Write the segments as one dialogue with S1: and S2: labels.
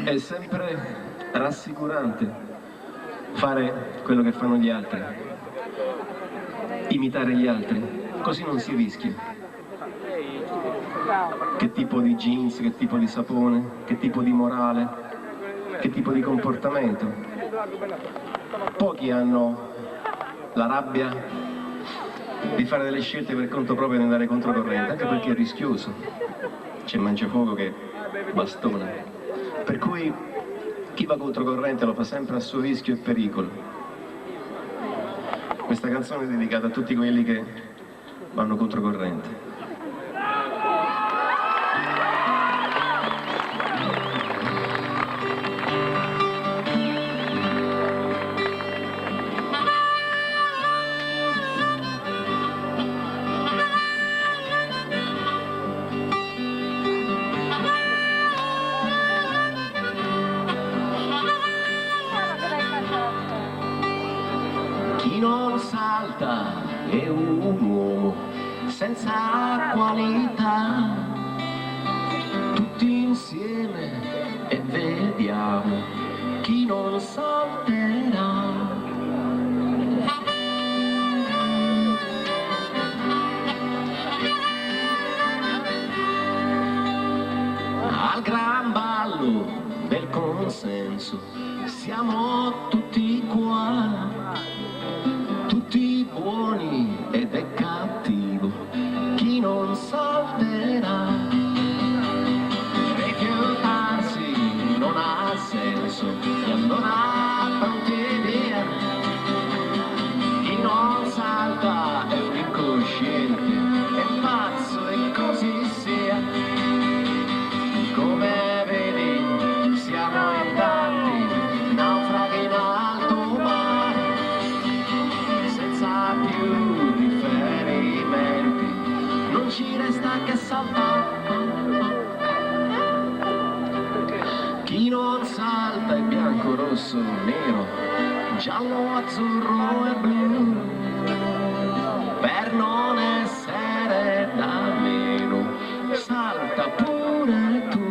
S1: È sempre rassicurante fare quello che fanno gli altri, imitare gli altri, così non si rischia. Che tipo di jeans, che tipo di sapone, che tipo di morale, che tipo di comportamento. Pochi hanno la rabbia di fare delle scelte per conto proprio e di andare controcorrente, anche perché è rischioso. C'è Mangiafuoco che bastona. Per cui chi va controcorrente lo fa sempre a suo rischio e pericolo. Questa canzone è dedicata a tutti quelli che vanno controcorrente. Chi non salta è un uomo senza qualità, tutti insieme e vediamo chi non salterà. Al gran ballo del consenso siamo tutti qua, tutti buoni ed è cattivo chi non salterà. Rifiutarsi non ha senso e allora pronti via. Chi non salta è un incosciente, è pazzo e così sia. Come vedi siamo in tanti, naufraghi in alto mare, senza più riferimenti, non ci resta che saltare. Chi non salta è bianco, rosso, nero, giallo, azzurro e blu, per non essere da meno, salta pure tu.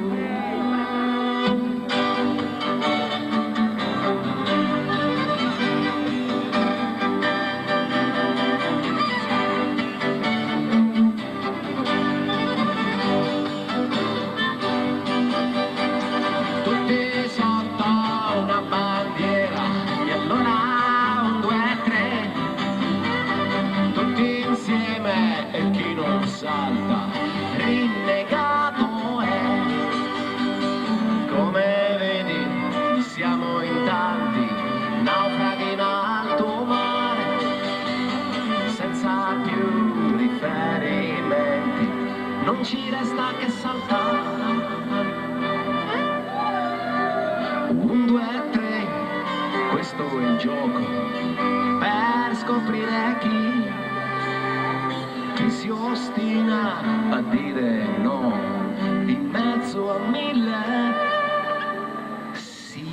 S1: Salta, rinnegato è. Come vedi siamo in tanti, naufraghi in alto mare, senza più riferimenti, non ci resta che saltare. 1, 2, 3, questo è il gioco, per scoprire chi si ostina a dire no in mezzo a 1000 sì.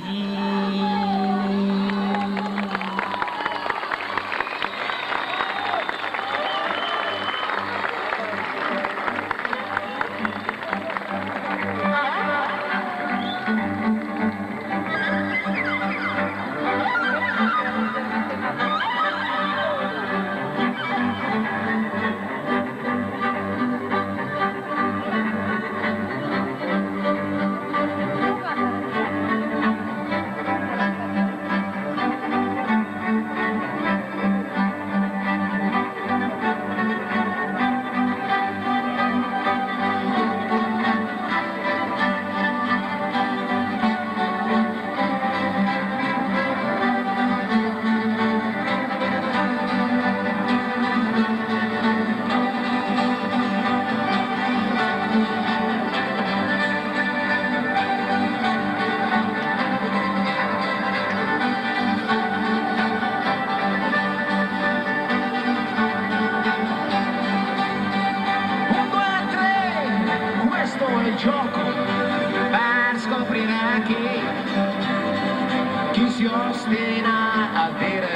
S1: Il gioco per scoprire chi si ostina a dire